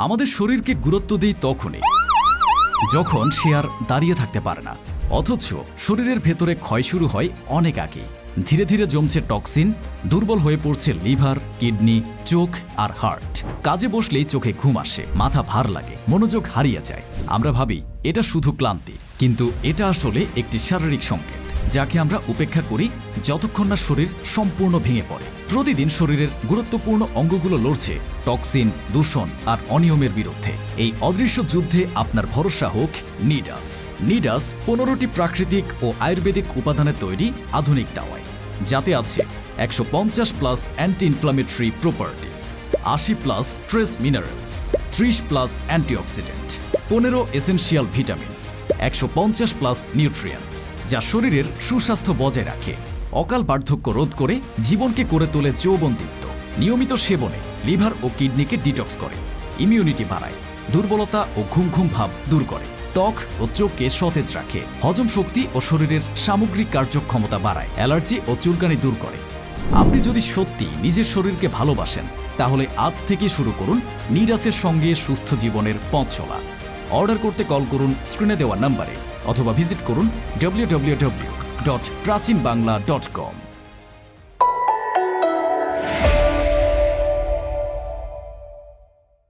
আমাদের শরীরকে গুরুত্ব দেই তখনই যখন সে আর দাঁড়িয়ে থাকতে পারে না, অথচ শরীরের ভেতরে ক্ষয় শুরু হয় অনেক আগেই। ধীরে ধীরে জমছে টক্সিন, দুর্বল হয়ে পড়ছে লিভার, কিডনি, চোখ আর হার্ট। কাজে বসলেই চোখে ঘুম আসে, মাথা ভার লাগে, মনোযোগ হারিয়ে যায়। আমরা ভাবি এটা শুধু ক্লান্তি, কিন্তু এটা আসলে একটি শারীরিক সংকেত, যাকে আমরা উপেক্ষা করি যতক্ষণ না শরীর সম্পূর্ণ ভেঙে পড়ে। প্রতিদিন শরীরের গুরুত্বপূর্ণ অঙ্গগুলো লড়ছে টক্সিন, দূষণ আর অনিয়মের বিরুদ্ধে। এই অদৃশ্য যুদ্ধে আপনার ভরসা হোক নিডাস। নিডাস 15টি প্রাকৃতিক ও আয়ুর্বেদিক উপাদানে তৈরি আধুনিক দাওয়াই, যাতে আছে 150+ anti inflammatory properties, 80+ trace minerals, 30+ antioxidant, 15 essential vitamins, 150+ nutrients, যা শরীরের সুস্বাস্থ্য বজায় রাখে, অকাল বার্ধক্য রোধ করে জীবনকে করে তোলে যৌবনদীপ্ত। নিয়মিত সেবনে লিভার ও কিডনিকে ডিটক্স করে, ইমিউনিটি বাড়ায়, দুর্বলতা ও ঘুম ঘুম ভাব দূর করে, ত্বক ও চোখকে সতেজ রাখে, হজম শক্তি ও শরীরের সামগ্রিক কার্যক্ষমতা বাড়ায়, অ্যালার্জি ও চুলকানি দূর করে। আপনি যদি সত্যি নিজের শরীরকে ভালোবাসেন, তাহলে আজ থেকে শুরু করুন নিডাসের সঙ্গে সুস্থ জীবনের পথ চলা। অর্ডার করতে কল করুন স্ক্রিনে দেওয়া নম্বরে, অথবা ভিজিট করুন www.prachinbangla.com।